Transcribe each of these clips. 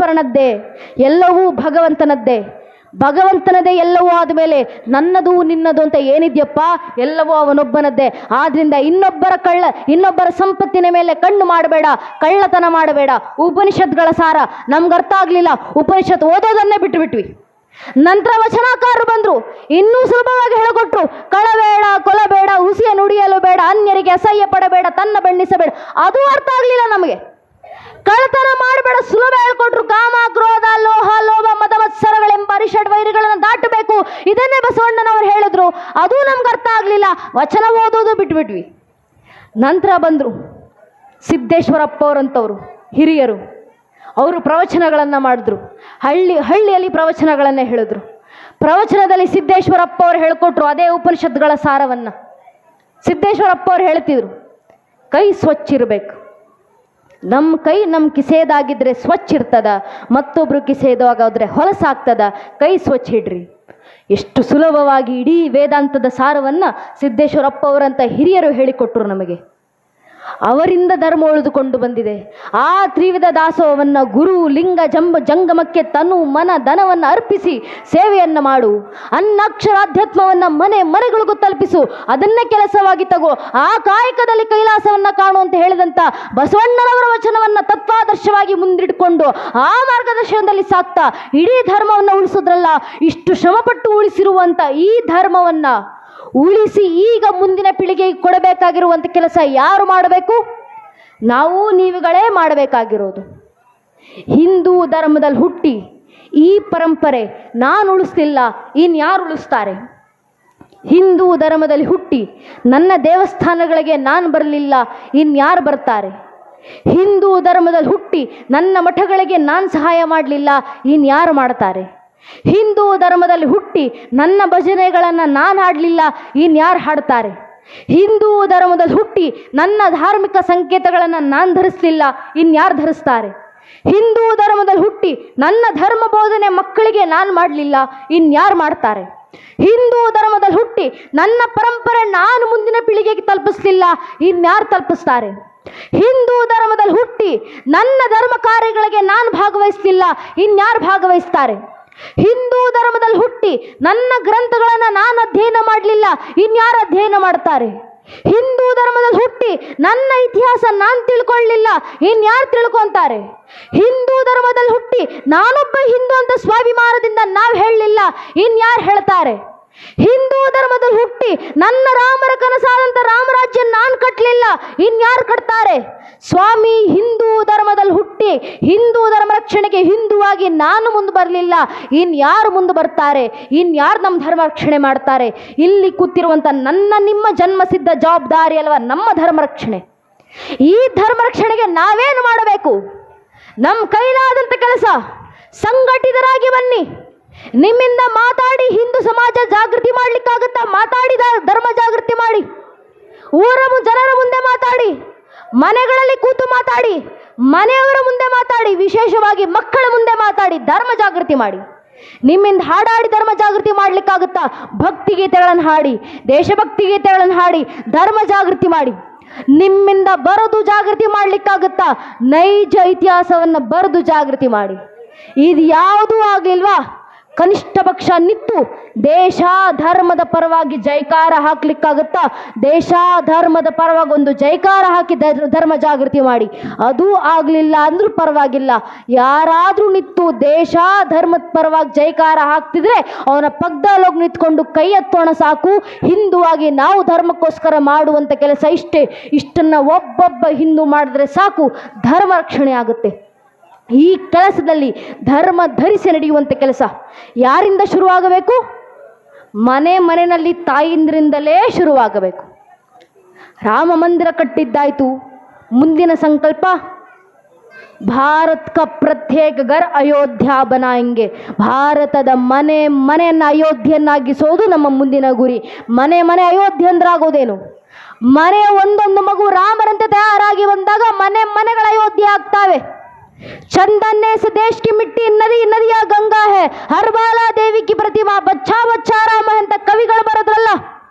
ಈಶ್ವರನದ್ದೇ, ಎಲ್ಲವೂ ಭಗವಂತನದ್ದೇ. ಭಗವಂತನದೇ ಎಲ್ಲವೂ ಆದಮೇಲೆ ನನ್ನದು ನಿನ್ನದು ಅಂತ ಏನಿದೆಯಪ್ಪ, ಎಲ್ಲವೂ ಅವನೊಬ್ಬನದ್ದೇ. ಆದ್ರಿಂದ ಇನ್ನೊಬ್ಬರ ಸಂಪತ್ತಿನ ಮೇಲೆ ಕಣ್ಣು ಮಾಡಬೇಡ, ಕಳ್ಳತನ ಮಾಡಬೇಡ. ಉಪನಿಷತ್ಗಳ ಸಾರ ನಮ್ಗೆ ಅರ್ಥ ಆಗಲಿಲ್ಲ, ಉಪನಿಷತ್ ಓದೋದನ್ನೇ ಬಿಟ್ವಿ. ನಂತರ ವಚನಕಾರರು ಬಂದರು, ಇನ್ನೂ ಸುಲಭವಾಗಿ ಹೇಳಿಕೊಟ್ರು. ಕಳಬೇಡ, ಕೊಲಬೇಡ, ಹುಸಿಯ ನುಡಿಯಲು ಬೇಡ, ಅನ್ಯರಿಗೆ ಅಸಹ್ಯ ಪಡಬೇಡ, ತನ್ನ ಬಣ್ಣಿಸಬೇಡ. ಅದು ಅರ್ಥ ಆಗಲಿಲ್ಲ ನಮಗೆ. ಕಳ್ಳತನ ಮಾಡಬೇಡ ಸುಲಭ ಹೇಳ್ಕೊಟ್ರು. ಕಾಮ, ಕ್ರೋಧ, ಲೋಹ, ಲೋಭ, ಮದ, ಮತ್ಸರಗಳೆಂಬ ಅರಿಷಡ್ ವೈರಿಗಳನ್ನು ದಾಟಬೇಕು, ಇದನ್ನೇ ಬಸವಣ್ಣನವರು ಹೇಳಿದ್ರು. ಅದು ನಮ್ಗೆ ಅರ್ಥ ಆಗಲಿಲ್ಲ, ವಚನ ಓದೋದು ಬಿಟ್ಬಿಟ್ವಿ. ನಂತರ ಬಂದರು ಸಿದ್ದೇಶ್ವರಪ್ಪ ಅವರಂಥವ್ರು ಹಿರಿಯರು. ಅವರು ಪ್ರವಚನಗಳನ್ನು ಮಾಡಿದ್ರು. ಹಳ್ಳಿಯಲ್ಲಿ ಪ್ರವಚನಗಳನ್ನು ಹೇಳಿದ್ರು. ಪ್ರವಚನದಲ್ಲಿ ಸಿದ್ದೇಶ್ವರಪ್ಪ ಅವರು ಹೇಳಿಕೊಟ್ರು ಅದೇ ಉಪನಿಷತ್ಗಳ ಸಾರವನ್ನು. ಸಿದ್ದೇಶ್ವರಪ್ಪ ಅವರು ಹೇಳ್ತಿದ್ರು, ಕೈ ಸ್ವಚ್ಛ ಇರಬೇಕು. ನಮ್ಮ ಕೈ ನಮ್ಮ ಕಿಸೆದಾಗಿದ್ದರೆ ಸ್ವಚ್ಛ ಇರ್ತದ, ಮತ್ತೊಬ್ರು ಕಿಸೆದಾಗಾದ್ರೆ ಹೊಲಸಾಗ್ತದ. ಕೈ ಸ್ವಚ್ಛ ಇಡ್ರಿ. ಎಷ್ಟು ಸುಲಭವಾಗಿ ಇಡೀ ವೇದಾಂತದ ಸಾರವನ್ನು ಸಿದ್ದೇಶ್ವರಪ್ಪ ಅವರಂಥ ಹಿರಿಯರು ಹೇಳಿಕೊಟ್ರು ನಮಗೆ. ಅವರಿಂದ ಧರ್ಮ ಉಳಿದುಕೊಂಡು ಬಂದಿದೆ. ಆ ತ್ರಿವಿಧ ದಾಸೋಹವನ್ನು ಗುರು ಲಿಂಗ ಜಂಗಮಕ್ಕೆ ತನು ಮನ ಧನವನ್ನು ಅರ್ಪಿಸಿ ಸೇವೆಯನ್ನು ಮಾಡು. ಅನ್ನಾಕ್ಷರಾಧ್ಯಾತ್ಮವನ್ನು ಮನೆಗಳಿಗೂ ತಲುಪಿಸು, ಅದನ್ನೇ ಕೆಲಸವಾಗಿ ತಗೋ. ಆ ಕಾಯಕದಲ್ಲಿ ಕೈಲಾಸವನ್ನು ಕಾಣು ಅಂತ ಹೇಳಿದಂಥ ಬಸವಣ್ಣನವರ ವಚನವನ್ನು ತತ್ವಾದರ್ಶವಾಗಿ ಮುಂದಿಟ್ಕೊಂಡು ಆ ಮಾರ್ಗದರ್ಶನದಲ್ಲಿ ಸಾಕ್ತಾ ಇಡೀ ಧರ್ಮವನ್ನು ಉಳಿಸೋದ್ರಲ್ಲ. ಇಷ್ಟು ಶ್ರಮಪಟ್ಟು ಉಳಿಸಿರುವಂಥ ಈ ಧರ್ಮವನ್ನು ಉಳಿಸಿ ಈಗ ಮುಂದಿನ ಪೀಳಿಗೆಗೆ ಕೊಡಬೇಕಾಗಿರುವಂಥ ಕೆಲಸ ಯಾರು ಮಾಡಬೇಕು? ನಾವು ನೀವುಗಳೇ ಮಾಡಬೇಕಾಗಿರೋದು. ಹಿಂದೂ ಧರ್ಮದಲ್ಲಿ ಹುಟ್ಟಿ ಈ ಪರಂಪರೆ ನಾನು ಉಳಿಸ್ತಿಲ್ಲ, ಇನ್ಯಾರು ಉಳಿಸ್ತಾರೆ? ಹಿಂದೂ ಧರ್ಮದಲ್ಲಿ ಹುಟ್ಟಿ ನನ್ನ ದೇವಸ್ಥಾನಗಳಿಗೆ ನಾನು ಬರಲಿಲ್ಲ, ಇನ್ಯಾರು ಬರ್ತಾರೆ? ಹಿಂದೂ ಧರ್ಮದಲ್ಲಿ ಹುಟ್ಟಿ ನನ್ನ ಮಠಗಳಿಗೆ ನಾನು ಸಹಾಯ ಮಾಡಲಿಲ್ಲ, ಇನ್ಯಾರು ಮಾಡ್ತಾರೆ? ಹಿಂದೂ ಧರ್ಮದಲ್ಲಿ ಹುಟ್ಟಿ ನನ್ನ ಭಜನೆಗಳನ್ನು ನಾನು ಹಾಡಲಿಲ್ಲ, ಇನ್ಯಾರು ಹಾಡ್ತಾರೆ? ಹಿಂದೂ ಧರ್ಮದಲ್ಲಿ ಹುಟ್ಟಿ ನನ್ನ ಧಾರ್ಮಿಕ ಸಂಕೇತಗಳನ್ನು ನಾನು ಧರಿಸಲಿಲ್ಲ, ಇನ್ಯಾರು ಧರಿಸ್ತಾರೆ? ಹಿಂದೂ ಧರ್ಮದಲ್ಲಿ ಹುಟ್ಟಿ ನನ್ನ ಧರ್ಮ ಬೋಧನೆ ಮಕ್ಕಳಿಗೆ ನಾನು ಮಾಡಲಿಲ್ಲ, ಇನ್ಯಾರು ಮಾಡ್ತಾರೆ? ಹಿಂದೂ ಧರ್ಮದಲ್ಲಿ ಹುಟ್ಟಿ ನನ್ನ ಪರಂಪರೆ ನಾನು ಮುಂದಿನ ಪೀಳಿಗೆಗೆ ತಲುಪಿಸಲಿಲ್ಲ, ಇನ್ಯಾರು ತಲುಪಿಸ್ತಾರೆ? ಹಿಂದೂ ಧರ್ಮದಲ್ಲಿ ಹುಟ್ಟಿ ನನ್ನ ಧರ್ಮ ಕಾರ್ಯಗಳಿಗೆ ನಾನು ಭಾಗವಹಿಸಲಿಲ್ಲ, ಇನ್ಯಾರು ಭಾಗವಹಿಸ್ತಾರೆ? ಹಿಂದೂ ಧರ್ಮದಲ್ಲಿ ಹುಟ್ಟಿ ನನ್ನ ಗ್ರಂಥಗಳನ್ನು ನಾನು ಅಧ್ಯಯನ ಮಾಡಲಿಲ್ಲ, ಇನ್ಯಾರು ಅಧ್ಯಯನ ಮಾಡ್ತಾರೆ? ಹಿಂದೂ ಧರ್ಮದಲ್ಲಿ ಹುಟ್ಟಿ ನನ್ನ ಇತಿಹಾಸ ನಾನು ತಿಳ್ಕೊಳ್ಳಿಲ್ಲ, ಇನ್ಯಾರು ತಿಳ್ಕೊಂತಾರೆ? ಹಿಂದೂ ಧರ್ಮದಲ್ಲಿ ಹುಟ್ಟಿ ನಾನೊಬ್ಬ ಹಿಂದೂ ಅಂತ ಸ್ವಾಭಿಮಾನದಿಂದ ನಾವು ಹೇಳಲಿಲ್ಲ, ಇನ್ಯಾರು ಹೇಳ್ತಾರೆ? ಹಿಂದೂ ಧರ್ಮದಲ್ಲಿ ಹುಟ್ಟಿ ನನ್ನ ರಾಮರ ಕನಸಾದಂಥ ರಾಮರಾಜ್ಯ ನಾನು ಕಟ್ಟಲಿಲ್ಲ, ಇನ್ಯಾರು ಕಟ್ತಾರೆ? ಸ್ವಾಮಿ, ಹಿಂದೂ ಧರ್ಮದಲ್ಲಿ ಹುಟ್ಟಿ ಹಿಂದೂ ಧರ್ಮ ರಕ್ಷಣೆಗೆ ಹಿಂದುವಾಗಿ ನಾನು ಮುಂದೆ ಬರಲಿಲ್ಲ, ಇನ್ಯಾರು ಮುಂದೆ ಬರ್ತಾರೆ? ಇನ್ಯಾರು ನಮ್ಮ ಧರ್ಮ ರಕ್ಷಣೆ ಮಾಡ್ತಾರೆ? ಇಲ್ಲಿ ಕೂತಿರುವಂಥ ನನ್ನ ನಿಮ್ಮ ಜನ್ಮಸಿದ್ಧ ಜವಾಬ್ದಾರಿ ಅಲ್ವಾ ನಮ್ಮ ಧರ್ಮ ರಕ್ಷಣೆ. ಈ ಧರ್ಮ ರಕ್ಷಣೆಗೆ ನಾವೇನು ಮಾಡಬೇಕು? ನಮ್ಮ ಕೈಲಾದಂಥ ಕೆಲಸ, ಸಂಘಟಿತರಾಗಿ ಬನ್ನಿ. ನಿಮ್ಮಿಂದ ಮಾತಾಡಿ ಹಿಂದೂ ಸಮಾಜ ಜಾಗೃತಿ ಮಾಡ್ಲಿಕ್ಕಾಗುತ್ತಾ? ಮಾತಾಡಿ ಧರ್ಮ ಜಾಗೃತಿ ಮಾಡಿ. ಊರ ಜನರ ಮುಂದೆ ಮಾತಾಡಿ, ಮನೆಗಳಲ್ಲಿ ಕೂತು ಮಾತಾಡಿ, ಮನೆಯವರ ಮುಂದೆ ಮಾತಾಡಿ, ವಿಶೇಷವಾಗಿ ಮಕ್ಕಳ ಮುಂದೆ ಮಾತಾಡಿ, ಧರ್ಮ ಜಾಗೃತಿ ಮಾಡಿ. ನಿಮ್ಮಿಂದ ಹಾಡಾಡಿ ಧರ್ಮ ಜಾಗೃತಿ ಮಾಡ್ಲಿಕ್ಕಾಗುತ್ತಾ? ಭಕ್ತಿ ಗೀತೆಗಳನ್ನು ಹಾಡಿ, ದೇಶಭಕ್ತಿ ಗೀತೆಗಳನ್ನು ಹಾಡಿ ಧರ್ಮ ಜಾಗೃತಿ ಮಾಡಿ. ನಿಮ್ಮಿಂದ ಬರೆದು ಜಾಗೃತಿ ಮಾಡ್ಲಿಕ್ಕಾಗುತ್ತಾ? ನೈಜ ಇತಿಹಾಸವನ್ನು ಬರೆದು ಜಾಗೃತಿ ಮಾಡಿ. ಇದು ಯಾವುದೂ ಆಗಲಿಲ್ವಾ? ಕನಿಷ್ಠ ಪಕ್ಷ ನಿಂತು ದೇಶ ಧರ್ಮದ ಪರವಾಗಿ ಜೈಕಾರ ಹಾಕ್ಲಿಕ್ಕಾಗುತ್ತಾ? ದೇಶ ಧರ್ಮದ ಪರವಾಗಿ ಒಂದು ಜೈಕಾರ ಹಾಕಿ ಧರ್ಮ ಜಾಗೃತಿ ಮಾಡಿ. ಅದು ಆಗಲಿಲ್ಲ ಅಂದ್ರೂ ಪರವಾಗಿಲ್ಲ, ಯಾರಾದರೂ ನಿಂತು ದೇಶ ಧರ್ಮದ ಪರವಾಗಿ ಜೈಕಾರ ಹಾಕ್ತಿದ್ರೆ ಅವನ ಪಕ್ಕದಲ್ಲಿ ಹೋಗಿ ನಿಂತ್ಕೊಂಡು ಕೈ ಎತ್ತೋಣ ಸಾಕು. ಹಿಂದುವಾಗಿ ನಾವು ಧರ್ಮಕ್ಕೋಸ್ಕರ ಮಾಡುವಂಥ ಕೆಲಸ ಇಷ್ಟೇ. ಇಷ್ಟನ್ನು ಒಬ್ಬೊಬ್ಬ ಹಿಂದೂ ಮಾಡಿದ್ರೆ ಸಾಕು, ಧರ್ಮ ರಕ್ಷಣೆ ಆಗುತ್ತೆ. ಈ ಕೆಲಸದಲ್ಲಿ ಧರ್ಮ ಧರಿಸಿ ನಡೆಯುವಂಥ ಕೆಲಸ ಯಾರಿಂದ ಶುರುವಾಗಬೇಕು? ಮನೆಯಲ್ಲಿ ತಾಯಿಂದ್ರಿಂದಲೇ ಶುರುವಾಗಬೇಕು. ರಾಮ ಮಂದಿರ ಕಟ್ಟಿದ್ದಾಯಿತು, ಮುಂದಿನ ಸಂಕಲ್ಪ ಭಾರತ್ ಕ ಪ್ರತ್ಯೇಕ ಗರ್ ಅಯೋಧ್ಯ ಬನಾಯಂಗೆ. ಭಾರತದ ಮನೆಯನ್ನು ಅಯೋಧ್ಯೆಯನ್ನಾಗಿಸೋದು ನಮ್ಮ ಮುಂದಿನ ಗುರಿ. ಮನೆ ಅಯೋಧ್ಯೆ ಅಂದ್ರಾಗೋದೇನು? ಮನೆಯ ಒಂದೊಂದು ಮಗು ರಾಮರಂತೆ ತಯಾರಾಗಿ ಬಂದಾಗ ಮನೆಗಳ ಅಯೋಧ್ಯೆ ಆಗ್ತಾವೆ. चंदन से देश की मिट्टी नदी नदिया गंगा है, हर बाला देवी की प्रतिमा, बच्चा बच्चा राम ಅಂತ ಕವಿಗಳು ಬರೋದ್ರಲ್ಲ.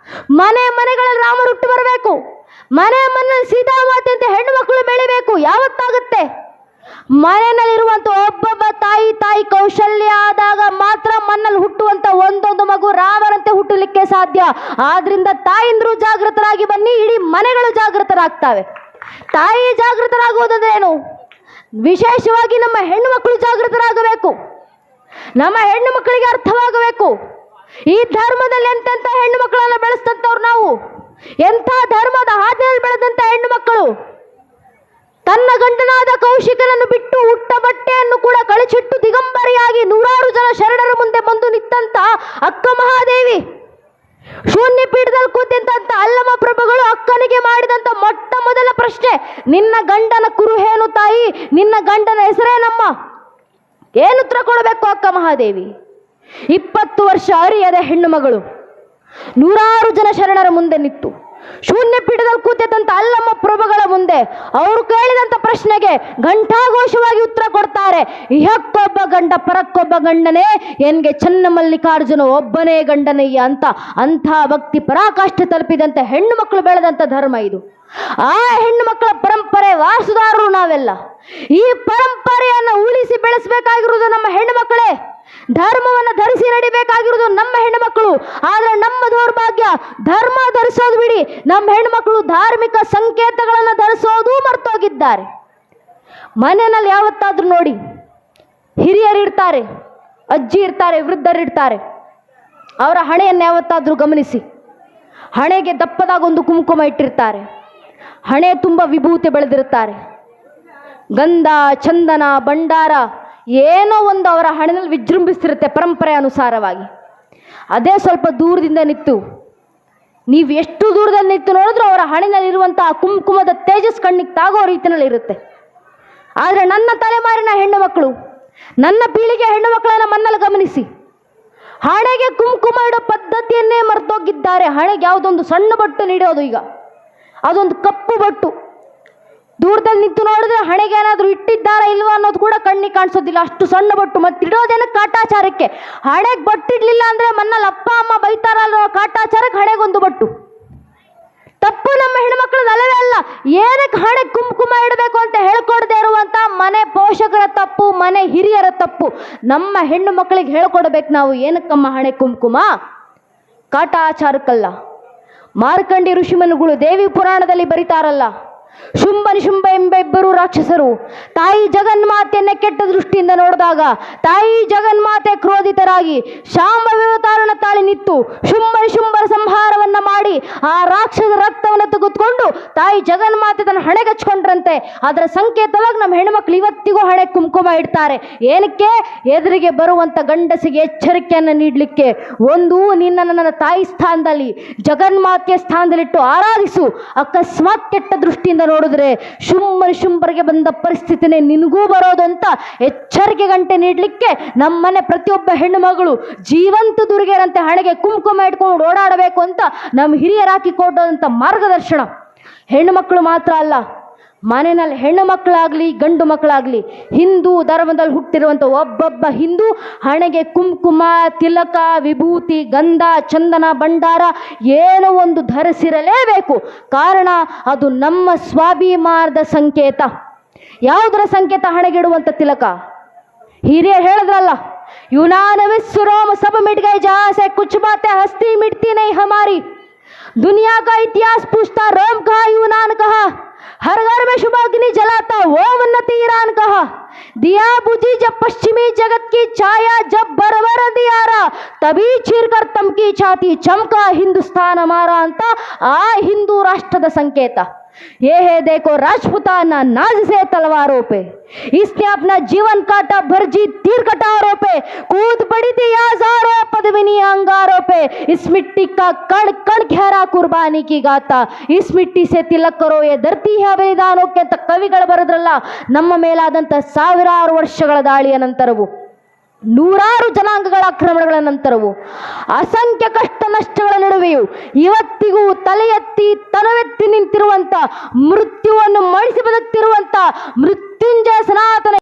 ಮನೆಗಳಲ್ಲಿ ರಾಮರು ಹುಟ್ಟು ಬರಬೇಕು. ಮನೆಯಲ್ಲಿ ಸೀತಾಮಾತೆ ಅಂತ ಹೆಣ್ಣು ಮಕ್ಕಳು ಬೆಳಿಬೇಕು. ಯಾವತ್ತಾಗುತ್ತೆ? ಮನೆಯಲ್ಲಿರುವಂಥ ಒಬ್ಬೊಬ್ಬ ತಾಯಿ ಆದ್ರಿಂದ ತಾಯಿಂದ್ರು ಜಾಗೃತರಾಗಿ ಬನ್ನಿ, ಇಡೀ ಮನೆಗಳು ಜಾಗೃತರಾಗ್ತವೆ. ತಾಯಿ ಜಾಗೃತರಾಗುವುದಂದ್ರೇನು? ವಿಶೇಷವಾಗಿ ನಮ್ಮ ಹೆಣ್ಣು ಮಕ್ಕಳು ಜಾಗೃತರಾಗಬೇಕು. ನಮ್ಮ ಹೆಣ್ಣು ಮಕ್ಕಳಿಗೆ ಅರ್ಥವಾಗಬೇಕು. ಈ ಧರ್ಮದಲ್ಲಿ ಎಂತೆಂಥ ಹೆಣ್ಣು ಮಕ್ಕಳನ್ನು ಬೆಳೆಸ್ತಂಥವ್ರು ನಾವು, ಎಂಥ ಧರ್ಮದ ಹಾದಿಯಲ್ಲಿ ಬೆಳೆದಂಥ ಹೆಣ್ಣು ಮಕ್ಕಳು. ತನ್ನ ಗಂಡನಾದ ಕೌಶಿಕನನ್ನು ಬಿಟ್ಟು ಹುಟ್ಟ ಬಟ್ಟೆಯನ್ನು ಕೂಡ ಕಳಚಿಟ್ಟು ದಿಗಂಬರಿಯಾಗಿ ನೂರಾರು ಜನ ಶರಣರ ಮುಂದೆ ಬಂದು ನಿಂತಂತ ಅಕ್ಕ ಮಹಾದೇವಿ, ಶೂನ್ಯ ಪೀಠದಲ್ಲಿ ಕೂತಿದ್ದಂತ ಅಲ್ಲಮ ಪ್ರಭುಗಳು ಅಕ್ಕನಿಗೆ ಮಾಡಿದಂತ ಮೊಟ್ಟ ಮೊದಲ ಪ್ರಶ್ನೆ, ನಿನ್ನ ಗಂಡನ ಕುರುಹೇನು ತಾಯಿ, ನಿನ್ನ ಗಂಡನ ಹೆಸರೇನಮ್ಮ? ಏನು ಉತ್ತರ ಕೊಡಬೇಕು ಅಕ್ಕ ಮಹಾದೇವಿ? 20 ವರ್ಷ ಅರಿಯದ ಹೆಣ್ಣು ಮಗಳು ನೂರಾರು ಜನ ಶರಣರ ಮುಂದೆ ನಿಂತು ಶೂನ್ಯ ಪೀಠದಲ್ಲಿ ಕೂತಿದ್ದಂತ ಅಲ್ಲಮ್ಮ ಪ್ರಭುಗಳ ಮುಂದೆ ಅವರು ಕೇಳಿದಂತ ಪ್ರಶ್ನೆಗೆ ಘಂಟಾಘೋಷವಾಗಿ ಉತ್ತರ ಕೊಡ್ತಾರೆ. ಇಹಕ್ಕೊಬ್ಬ ಗಂಡ ಪರಕ್ಕೊಬ್ಬ ಗಂಡನೇ, ಎನ್ಗೆ ಚನ್ನ ಮಲ್ಲಿಕಾರ್ಜುನ ಒಬ್ಬನೇ ಗಂಡನಯ್ಯ ಅಂತ. ಅಂಥ ಭಕ್ತಿ ಪರಾಕಾಷ್ಠೆ ತಲುಪಿದಂತ ಹೆಣ್ಣು ಮಕ್ಕಳು ಬೆಳೆದಂತ ಧರ್ಮ ಇದು. ಆ ಹೆಣ್ಣು ಮಕ್ಕಳ ಪರಂಪರೆ ವಾರಸುದಾರರು ನಾವೆಲ್ಲ. ಈ ಪರಂಪರೆಯನ್ನು ಉಳಿಸಿ ಬೆಳೆಸಬೇಕಾಗಿರುವುದು ನಮ್ಮ ಹೆಣ್ಣು ಮಕ್ಕಳೇ. ಧರ್ಮವನ್ನು ಧರಿಸಿ ನಡಿಬೇಕಾಗಿರುವುದು ನಮ್ಮ ಹೆಣ್ಣು ಮಕ್ಕಳು. ಆದ್ರೆ ನಮ್ಮ ದೌರ್ಭಾಗ್ಯ, ಧರ್ಮ ಧರಿಸೋದು ಬಿಡಿ, ನಮ್ಮ ಹೆಣ್ಣು ಮಕ್ಕಳು ಧಾರ್ಮಿಕ ಸಂಕೇತಗಳನ್ನು ಧರಿಸೋದು ಮರ್ತೋಗಿದ್ದಾರೆ. ಮನೆಯಲ್ಲಿ ಯಾವತ್ತಾದ್ರೂ ನೋಡಿ, ಹಿರಿಯರಿರ್ತಾರೆ, ಅಜ್ಜಿ ಇರ್ತಾರೆ, ವೃದ್ಧರಿರ್ತಾರೆ, ಅವರ ಹಣೆಯನ್ನು ಯಾವತ್ತಾದ್ರೂ ಗಮನಿಸಿ. ಹಣೆಗೆ ದಪ್ಪದಾಗೊಂದು ಕುಂಕುಮ ಇಟ್ಟಿರ್ತಾರೆ, ಹಣೆ ತುಂಬ ವಿಭೂತಿ ಬೆಳೆದಿರುತ್ತಾರೆ, ಗಂಧ ಚಂದನ ಭಂಡಾರ ಏನೋ ಒಂದು ಅವರ ಹಣೆಯಲ್ಲಿ ವಿಜೃಂಭಿಸ್ತಿರುತ್ತೆ ಪರಂಪರೆ ಅನುಸಾರವಾಗಿ. ಅದೇ ಸ್ವಲ್ಪ ದೂರದಿಂದ ನಿಂತು, ನೀವು ಎಷ್ಟು ದೂರದಲ್ಲಿ ನಿಂತು ನೋಡಿದ್ರೂ ಅವರ ಹಣೆಯಲ್ಲಿರುವಂತಹ ಕುಂಕುಮದ ತೇಜಸ್ ಕಣ್ಣಿಗೆ ತಾಗೋ ರೀತಿಯಲ್ಲಿ ಇರುತ್ತೆ. ಆದರೆ ನನ್ನ ತಲೆಮಾರಿನ ಹೆಣ್ಣು ಮಕ್ಕಳು, ನನ್ನ ಪೀಳಿಗೆ ಹೆಣ್ಣು ಮಕ್ಕಳನ್ನ ಮನ್ನಲ್ಲಿ ಗಮನಿಸಿ, ಹಣೆಗೆ ಕುಂಕುಮ ಇಡೋ ಪದ್ಧತಿಯನ್ನೇ ಮರ್ತೋಗಿದ್ದಾರೆ. ಹಣೆಗೆ ಯಾವುದೊಂದು ಸಣ್ಣ ಬಟ್ಟು ನೀಡೋದು, ಈಗ ಅದೊಂದು ಕಪ್ಪು ಬಟ್ಟು. ದೂರದಲ್ಲಿ ನಿಂತು ನೋಡಿದ್ರೆ ಹಣೆಗೆ ಏನಾದರೂ ಇಟ್ಟಿದ್ದಾರಾ ಇಲ್ವಾ ಅನ್ನೋದು ಕೂಡ ಕಣ್ಣಿಗೆ ಕಾಣಿಸೋದಿಲ್ಲ, ಅಷ್ಟು ಸಣ್ಣ ಬಟ್ಟು. ಮತ್ತೆ ಇಡೋದೇನ ಕಾಟಾಚಾರಕ್ಕೆ. ಹಣೆಗೆ ಬಟ್ಟಿಡ್ಲಿಲ್ಲ ಅಂದ್ರೆ ಮನ್ನಲ್ಲಿ ಅಪ್ಪ ಅಮ್ಮ ಬೈತಾರಲ್ಲ, ಕಾಟಾಚಾರಕ್ಕೆ ಹಣೆಗೊಂದು ಬಟ್ಟು. ತಪ್ಪು ನಮ್ಮ ಹೆಣ್ಮಕ್ಳದ್ದು ಅಲ್ಲವೇ ಅಲ್ಲ. ಏನಕ್ಕೆ ಹಣೆಗೆ ಕುಂಕುಮ ಇಡಬೇಕು ಅಂತ ಹೇಳ್ಕೊಡದೆ ಇರುವಂತ ಮನೆ ಪೋಷಕರ ತಪ್ಪು, ಮನೆ ಹಿರಿಯರ ತಪ್ಪು. ನಮ್ಮ ಹೆಣ್ಣು ಮಕ್ಕಳಿಗೆ ಹೇಳ್ಕೊಡ್ಬೇಕು ನಾವು, ಏನಕ್ಕಮ್ಮ ಹಣೆ ಕುಂಕುಮ? ಕಾಟಾಚಾರಕ್ಕಲ್ಲ. ಮಾರ್ಕಂಡಿ ಋಷಿಮನುಗಳು ದೇವಿ ಪುರಾಣದಲ್ಲಿ ಬರೀತಾರಲ್ಲ, ಶುಂಭ ನಿಶುಂಭ ಎಂಬ ಇಬ್ಬರು ರಾಕ್ಷಸರು ತಾಯಿ ಜಗನ್ಮಾತೆಯನ್ನ ಕೆಟ್ಟ ದೃಷ್ಟಿಯಿಂದ ನೋಡಿದಾಗ ತಾಯಿ ಜಗನ್ಮಾತೆ ಕ್ರೋಧಿತರಾಗಿ ಶಾಂಭವ್ಯವತಾರಣ ತಾಳಿ ನಿಂತು ಶುಂಭ ನಿಶುಂಭರ ಸಂಹಾರವನ್ನ ಮಾಡಿ ಆ ರಾಕ್ಷಸ ರಕ್ತವನ್ನು ತೆಗೆದುಕೊಂಡು ತಾಯಿ ಜಗನ್ಮಾತೆ ತನ್ನ ಹಣೆಗಚ್ಕೊಂಡ್ರಂತೆ. ಅದರ ಸಂಕೇತವಾಗಿ ನಮ್ಮ ಹೆಣ್ಮಕ್ಳು ಇವತ್ತಿಗೂ ಹಣೆ ಕುಂಕುಮ ಇಡ್ತಾರೆ. ಏನಕ್ಕೆ? ಎದುರಿಗೆ ಬರುವಂತ ಗಂಡಸಿಗೆ ಎಚ್ಚರಿಕೆಯನ್ನು ನೀಡಲಿಕ್ಕೆ. ಒಂದು, ನಿನ್ನ ನನ್ನ ತಾಯಿ ಸ್ಥಾನದಲ್ಲಿ ಜಗನ್ಮಾತೆಯ ಸ್ಥಾನದಲ್ಲಿಟ್ಟು ಆರಾಧಿಸು. ಅಕಸ್ಮಾತ್ ಕೆಟ್ಟ ದೃಷ್ಟಿಯಿಂದ ನೋಡಿದ್ರೆ ಶುಂಭರಿಗೆ ಬಂದ ಪರಿಸ್ಥಿತಿನೇ ನಿನಗೂ ಬರೋದು ಅಂತ ಎಚ್ಚರಿಕೆ ಗಂಟೆ ನೀಡಲಿಕ್ಕೆ ನಮ್ಮನೆ ಪ್ರತಿಯೊಬ್ಬ ಹೆಣ್ಣು ಮಗಳು ಜೀವಂತ ದುರ್ಗೆರಂತೆ ಹಣೆಗೆ ಕುಂಕುಮ ಇಟ್ಕೊಂಡು ಓಡಾಡಬೇಕು ಅಂತ ನಮ್ಮ ಹಿರಿಯರು ಹಾಕಿಕೊಟ್ಟಂತ ಮಾರ್ಗದರ್ಶನ. ಹೆಣ್ಣು ಮಕ್ಕಳು ಮಾತ್ರ ಅಲ್ಲ, ಮನೆಯಲ್ಲಿ ಹೆಣ್ಣು ಮಕ್ಕಳಾಗ್ಲಿ ಗಂಡು ಮಕ್ಕಳಾಗ್ಲಿ, ಹಿಂದೂ ಧರ್ಮದಲ್ಲಿ ಹುಟ್ಟಿರುವಂಥ ಒಬ್ಬೊಬ್ಬ ಹಿಂದೂ ಹಣೆಗೆ ಕುಂಕುಮ, ತಿಲಕ, ವಿಭೂತಿ, ಗಂಧ, ಚಂದನ, ಭಂಡಾರ ಏನೋ ಒಂದು ಧರಿಸಿರಲೇಬೇಕು. ಕಾರಣ ಅದು ನಮ್ಮ ಸ್ವಾಭಿಮಾನದ ಸಂಕೇತ. ಯಾವುದರ ಸಂಕೇತ? ಹಣೆಗಿಡುವಂಥ ತಿಲಕ. ಹಿರಿಯರು ಹೇಳಿದ್ರಲ್ಲ, ಯುನಾನವಿಸ್ಸುರೋಮ ಸಬ ಮಿಟ್ ಗए जहां से कुछ बातें हस्ती मिटती नहीं हमारी, दुनिया का इतिहास पूछता रोम कहा यूनान कहा, हर घर में शुभ अग्नि जलाता वो उन्नति ईरान कहा, दिया बुझी जब पश्चिमी जगत की छाया, जब बरबर अंधियारा तभी चीर कर तमकी छाती, चमका हिंदुस्तान हमारा ಅಂತ ಆ ಹಿಂದೂ ರಾಷ್ಟ್ರದ ಸಂಕೇತ. ये है देखो राजपुताना नाज से तलवारों पे, इसने अपना जीवन काटा भरजी तीर कटारों पे, कूद पड़ी थी हजारों पद्मिनी अंगारों पे, इस मिट्टी का कण कण गहरा कुर्बानी की गाता, इस मिट्टी से तिलक करो ये धरती है बलिदाನಕ್ಕೆ ಅಂತ ಕವಿಗಳು ಬರೆದ್ರಲ್ಲ. ನಮ್ಮ ಮೇಲಾದಂಥ ಸಾವಿರಾರು ವರ್ಷಗಳ ದಾಳಿಯ ನಂತರವು, ನೂರಾರು ಜನಾಂಗಗಳ ಆಕ್ರಮಣಗಳ ನಂತರವು, ಅಸಂಖ್ಯ ಕಷ್ಟ ನಷ್ಟಗಳ ನಡುವೆಯೂ ಇವತ್ತಿಗೂ ತಲೆ ಎತ್ತಿ ತನವೆತ್ತಿ ನಿಂತಿರುವಂತ, ಮೃತ್ಯುವನ್ನು ಮಣಿಸಿ ಬದುಕ್ತಿರುವಂತ ಮೃತ್ಯುಂಜಯ ಸನಾತನ